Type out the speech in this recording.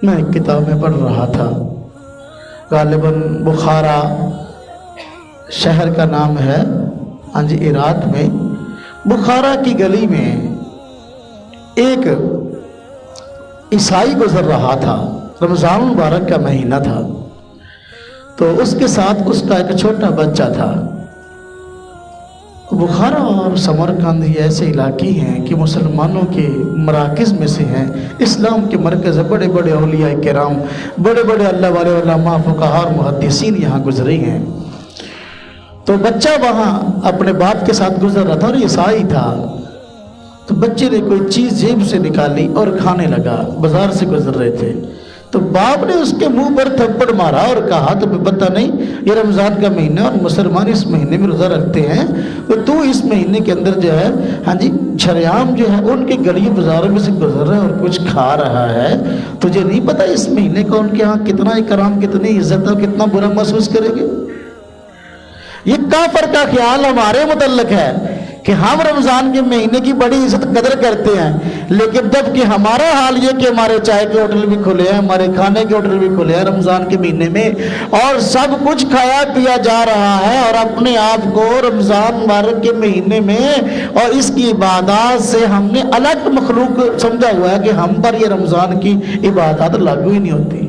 میں ایک کتاب میں پڑھ رہا تھا، غالباً بخارا شہر کا نام ہے، ہاں جی، عراق میں بخارا کی گلی میں ایک عیسائی گزر رہا تھا، رمضان مبارک کا مہینہ تھا، تو اس کے ساتھ اس کا ایک چھوٹا بچہ تھا۔ بخارا اور سمرقند یہ ایسے علاقے ہیں کہ مسلمانوں کے مراکز میں سے ہیں، اسلام کے مرکز، بڑے بڑے اولیاء کرام، بڑے بڑے اللہ والے علماء، فقہاء اور محدثین یہاں گزرے ہیں۔ تو بچہ وہاں اپنے باپ کے ساتھ گزر رہا تھا اور عیسائی تھا، تو بچے نے کوئی چیز جیب سے نکالی اور کھانے لگا، بازار سے گزر رہے تھے، تو باپ نے اس کے منہ پر تھپڑ مارا اور کہا تمہیں پتہ نہیں یہ رمضان کا مہینہ اور مسلمان اس مہینے میں روزہ رکھتے ہیں، تو اس مہینے کے اندر جو ہے ہاں جی شریعام جو ہے ان کے گلیوں بازاروں میں سے گزر رہا ہے اور کچھ کھا رہا ہے، تجھے نہیں پتہ اس مہینے کا ان کے ہاں کتنا اکرام، کتنی عزت اور کتنا برا محسوس کریں گے؟ یہ کافر کا خیال ہمارے متعلق ہے کہ ہم رمضان کے مہینے کی بڑی عزت قدر کرتے ہیں، لیکن جب کہ ہمارا حال یہ کہ ہمارے چائے کے ہوٹل بھی کھلے ہیں، ہمارے کھانے کے ہوٹل بھی کھلے ہیں رمضان کے مہینے میں، اور سب کچھ کھایا پیا جا رہا ہے، اور اپنے آپ کو رمضان مبارک کے مہینے میں اور اس کی عبادات سے ہم نے الگ مخلوق سمجھا ہوا ہے کہ ہم پر یہ رمضان کی عبادات لاگو ہی نہیں ہوتی۔